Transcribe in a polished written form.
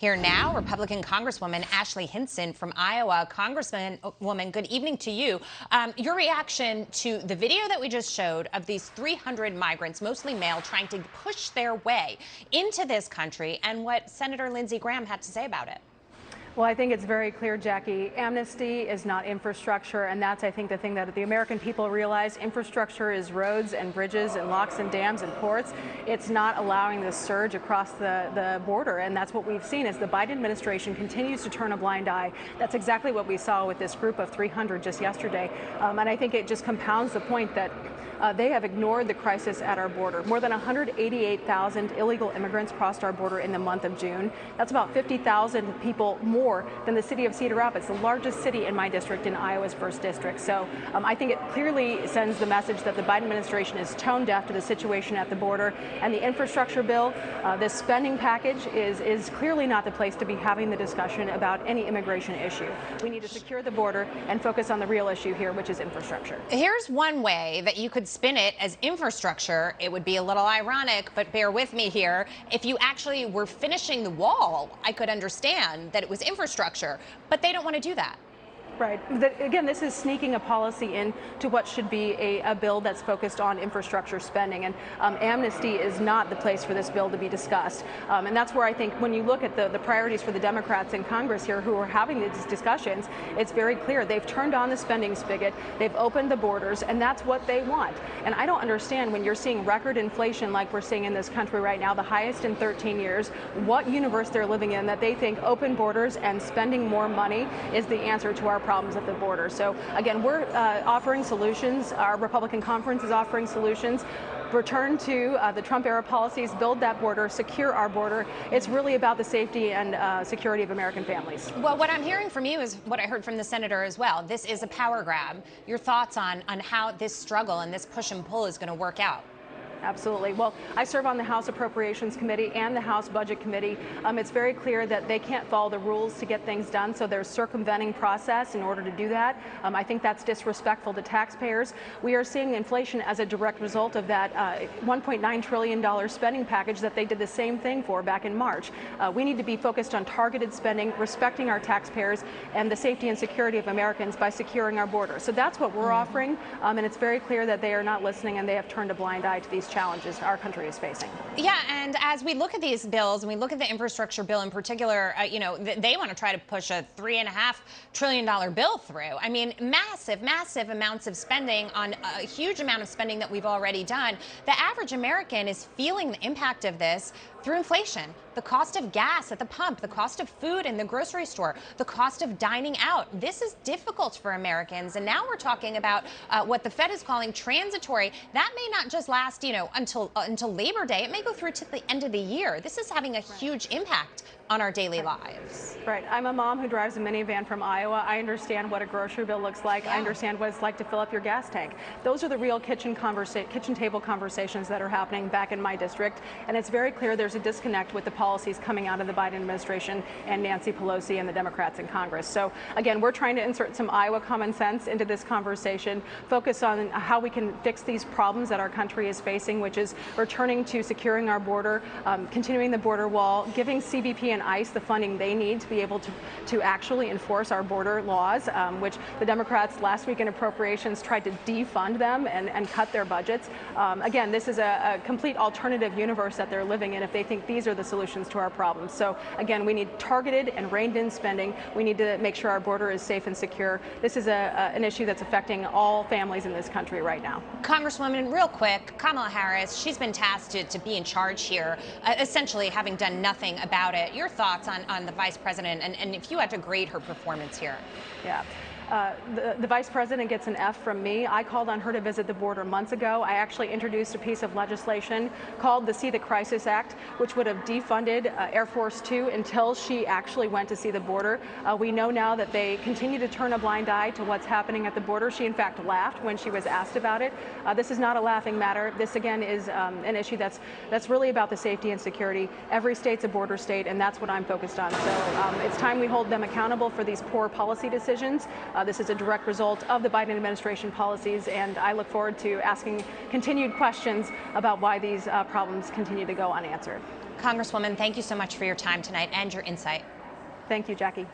Here now, Republican Congresswoman Ashley Hinson from Iowa. Congresswoman, good evening to you. Your reaction to the video that we just showed of these 300 migrants, mostly male, trying to push their way into this country, and what Senator Lindsey Graham had to say about it. Well, I think it's very clear, Jackie. Amnesty is not infrastructure, and that's, I think, the thing that the American people realize. Infrastructure is roads and bridges and locks and dams and ports. It's not allowing this surge across the border, and that's what we've seen as the Biden administration continues to turn a blind eye. That's exactly what we saw with this group of 300 just yesterday, and I think it just compounds the point that they have ignored the crisis at our border. More than 188,000 illegal immigrants crossed our border in the month of June. That's about 50,000 people more than the city of Cedar Rapids, the largest city in my district, in Iowa's 1st District. So I think it clearly sends the message that the Biden administration is tone deaf to the situation at the border. And the infrastructure bill, this spending package, is clearly not the place to be having the discussion about any immigration issue. We need to secure the border and focus on the real issue here, which is infrastructure. Here's one way that you could spin it as infrastructure. It would be a little ironic, but bear with me here. If you actually were finishing the wall, I could understand that it was infrastructure, but they don't want to do that. Right. Again, this is sneaking a policy into what should be a bill that's focused on infrastructure spending. And amnesty is not the place for this bill to be discussed. And that's where I think when you look at the priorities for the Democrats in Congress here who are having these discussions, it's very clear. They've turned on the spending spigot. They've opened the borders, and that's what they want. And I don't understand, when you're seeing record inflation like we're seeing in this country right now, the highest in 13 years, what universe they're living in that they think open borders and spending more money is the answer to our problems at the border. So again, we're offering solutions. Our Republican conference is offering solutions. Return to the Trump era policies, build that border, secure our border. It's really about the safety and security of American families. Well, what I'm hearing from you is what I heard from the senator as well. This is a power grab. Your thoughts on how this struggle and this push and pull is going to work out? Absolutely. Well, I serve on the House Appropriations Committee and the House Budget Committee. It's very clear that they can't follow the rules to get things done, so there's circumventing process in order to do that. I think that's disrespectful to taxpayers. We are seeing inflation as a direct result of that $1.9 trillion spending package that they did the same thing for back in March. We need to be focused on targeted spending, respecting our taxpayers and the safety and security of Americans by securing our border. So that's what we're offering, and it's very clear that they are not listening and they have turned a blind eye to these challenges our country is facing. Yeah, and as we look at these bills, and we look at the infrastructure bill in particular, they want to try to push a $3.5 trillion bill through. I mean, massive, massive amounts of spending on a huge amount of spending that we've already done. The average American is feeling the impact of this through inflation, the cost of gas at the pump, the cost of food in the grocery store, the cost of dining out. This is difficult for Americans. And now we're talking about what the Fed is calling transitory. That may not just last, until Labor Day. It may go through to the end of the year. This is having a huge impact on our daily lives. Right. I'm a mom who drives a minivan from Iowa. I understand what a grocery bill looks like. Yeah. I understand what it's like to fill up your gas tank. Those are the real kitchen table conversations that are happening back in my district. And it's very clear there's a disconnect with the policies coming out of the Biden administration and Nancy Pelosi and the Democrats in Congress. So again, we're trying to insert some Iowa common sense into this conversation, focus on how we can fix these problems that our country is facing, which is returning to securing our border, continuing the border wall, giving CBP and ICE the funding they need to be able to actually enforce our border laws, which the Democrats last week in appropriations tried to defund them and cut their budgets. Again, this is a complete alternative universe that they're living in if they think these are the solutions to our problems. So again, we need targeted and reined in spending. We need to make sure our border is safe and secure. This is an issue that's affecting all families in this country right now. Congresswoman, real quick, Kamala Harris, she's been tasked to be in charge here, essentially having done nothing about it. Your thoughts on the vice president and if you had to grade her performance here? Yeah. The vice president gets an F from me. I called on her to visit the border months ago. I actually introduced a piece of legislation called the See the Crisis Act, which would have defunded Air Force Two until she actually went to see the border. We know now that they continue to turn a blind eye to what's happening at the border. She, in fact, laughed when she was asked about it. This is not a laughing matter. This, again, is an issue that's really about the safety and security. Every state's a border state, and that's what I'm focused on. So it's time we hold them accountable for these poor policy decisions. This is a direct result of the Biden administration policies, and I look forward to asking continued questions about why these problems continue to go unanswered. Congresswoman, thank you so much for your time tonight and your insight. Thank you, Jackie.